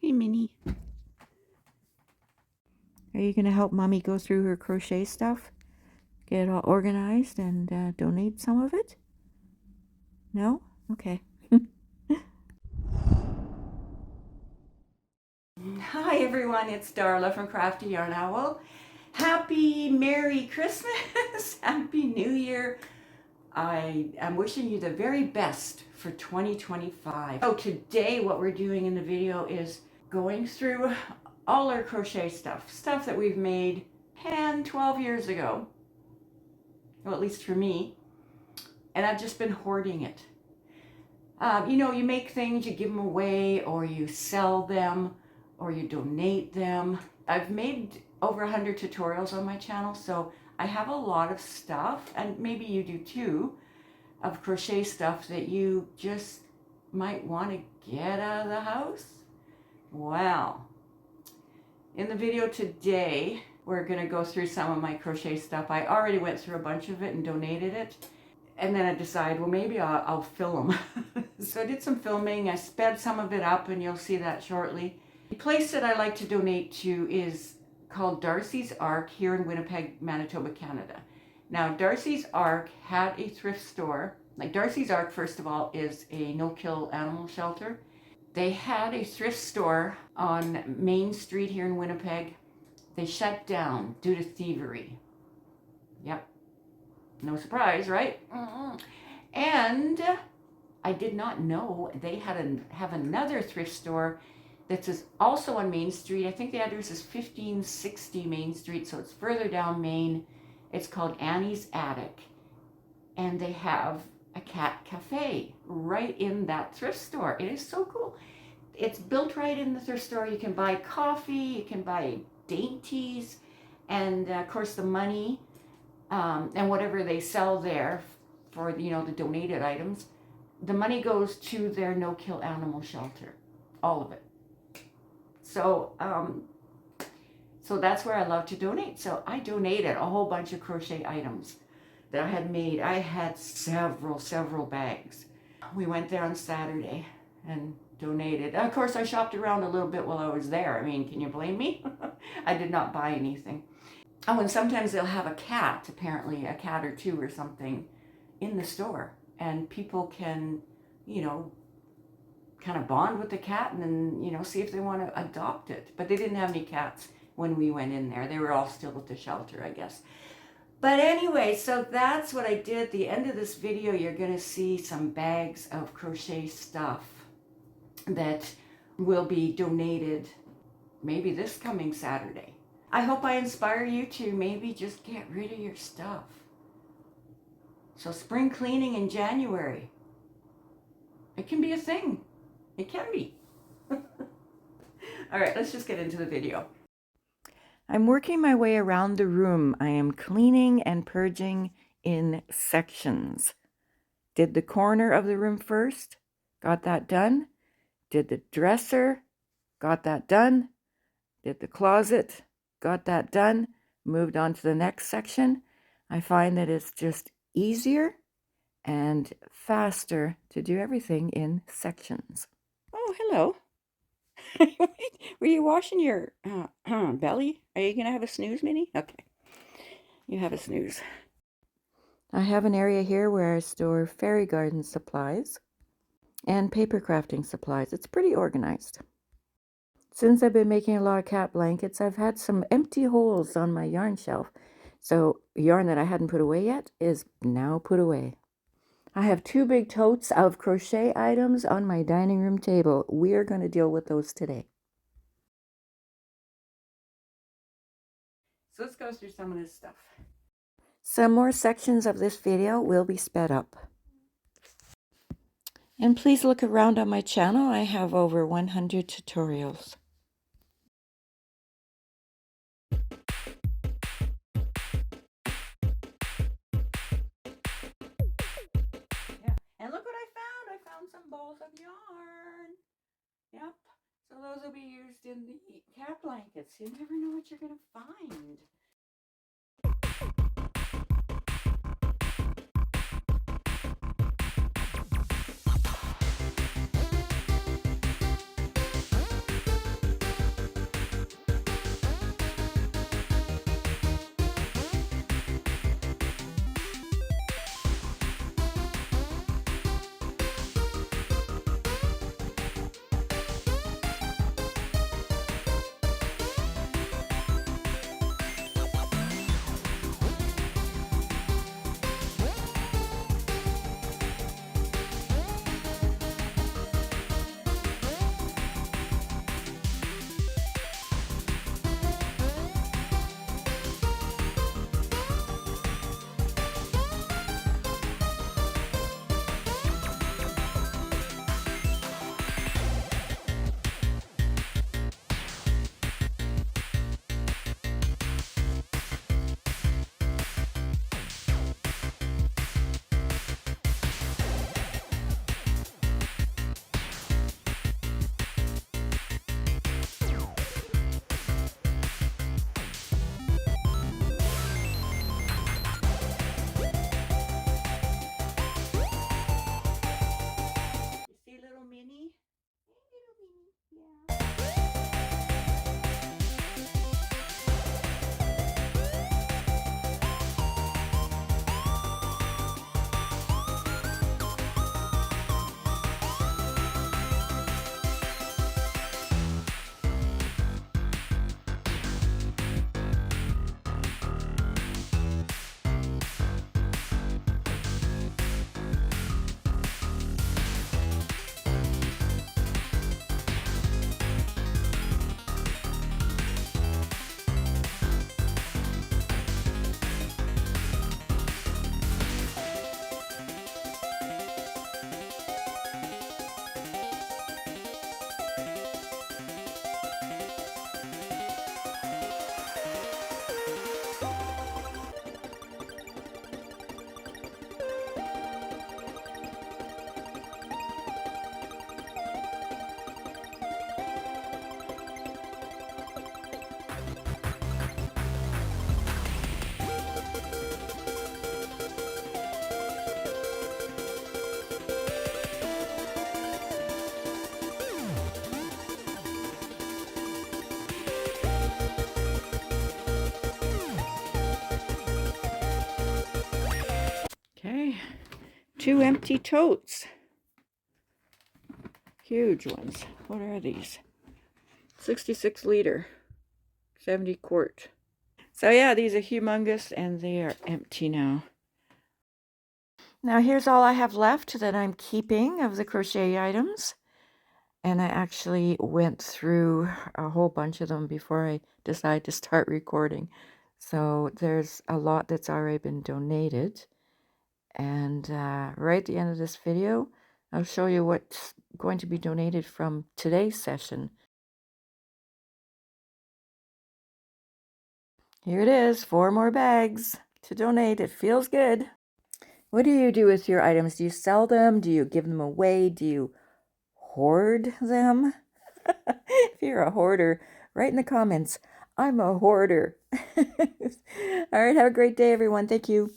Hey, Minnie. Are you going to help Mommy go through her crochet stuff? Get it all organized and donate some of it? No? Okay. Hi everyone, it's Darla from crafty.yarn.owl. Happy Merry Christmas! Happy New Year! I am wishing you the very best for 2025. So today what we're doing in the video is going through all our crochet stuff that we've made 10, 12 years ago. Well, at least for me. And I've just been hoarding it. You know, you make things, you give them away, or you sell them, or you donate them. I've made over 100 tutorials on my channel, so I have a lot of stuff, and maybe you do too, of crochet stuff that you just might want to get out of the house. Well, in the video today, we're going to go through some of my crochet stuff. I already went through a bunch of it and donated it. And then I decided, well, maybe I'll film them. So I did some filming. I sped some of it up, and you'll see that shortly. The place that I like to donate to is called Darcy's Ark here in Winnipeg, Manitoba, Canada. Now, Darcy's Ark had a thrift store. Like, Darcy's Ark, first of all, is a no-kill animal shelter. They had a thrift store on Main Street here in Winnipeg. They shut down due to thievery. Yep. No surprise, right? And I did not know they have another thrift store that's also on Main Street. I think the address is 1560 Main Street, so it's further down Main. It's called Annie's Attic. And they have a cat cafe right in that thrift store. It is so cool. It's built right in the thrift store. You can buy coffee, you can buy dainties, and of course the money and whatever they sell there for, you know, the donated items, the money goes to their no-kill animal shelter, all of it. So so that's where I love to donate. So I donated a whole bunch of crochet items that I had made. I had several bags. We went there on Saturday and donated. Of course, I shopped around a little bit while I was there. I mean, can you blame me? I did not buy anything. Oh, and sometimes they'll have a cat, apparently, a cat or two or something in the store. And people can, you know, kind of bond with the cat and then, you know, see if they want to adopt it. But they didn't have any cats when we went in there. They were all still at the shelter, I guess. But anyway, so that's what I did. At the end of this video, you're going to see some bags of crochet stuff that will be donated maybe this coming Saturday. I hope I inspire you to maybe just get rid of your stuff. So spring cleaning in January. It can be a thing. It can be. All right, let's just get into the video. I'm working my way around the room. I am cleaning and purging in sections. Did the corner of the room first. Got that done. Did the dresser. Got that done. Did the closet. Got that done, moved on to the next section. I find that it's just easier and faster to do everything in sections. Oh, hello. Were you washing your belly? Are you going to have a snooze, Minnie? Okay. You have a snooze. I have an area here where I store fairy garden supplies and paper crafting supplies. It's pretty organized. Since I've been making a lot of cat blankets, I've had some empty holes on my yarn shelf. So yarn that I hadn't put away yet is now put away. I have 2 big totes of crochet items on my dining room table. We're going to deal with those today. So let's go through some of this stuff. Some more sections of this video will be sped up. And please look around on my channel. I have over 100 tutorials. And look what I found. I found some balls of yarn. Yep. So those will be used in the cat blankets. You never know what you're going to find. 2 empty totes. Huge ones. What are these? 66 liter, 70 quart. So yeah, these are humongous and they are empty now. Now here's all I have left that I'm keeping of the crochet items. And I actually went through a whole bunch of them before I decided to start recording. So there's a lot that's already been donated. And right at the end of this video, I'll show you what's going to be donated from today's session. Here it is, 4 more bags to donate. It feels good. What do you do with your items? Do you sell them? Do you give them away? Do you hoard them? If you're a hoarder, write in the comments, I'm a hoarder. All right, have a great day, everyone. Thank you.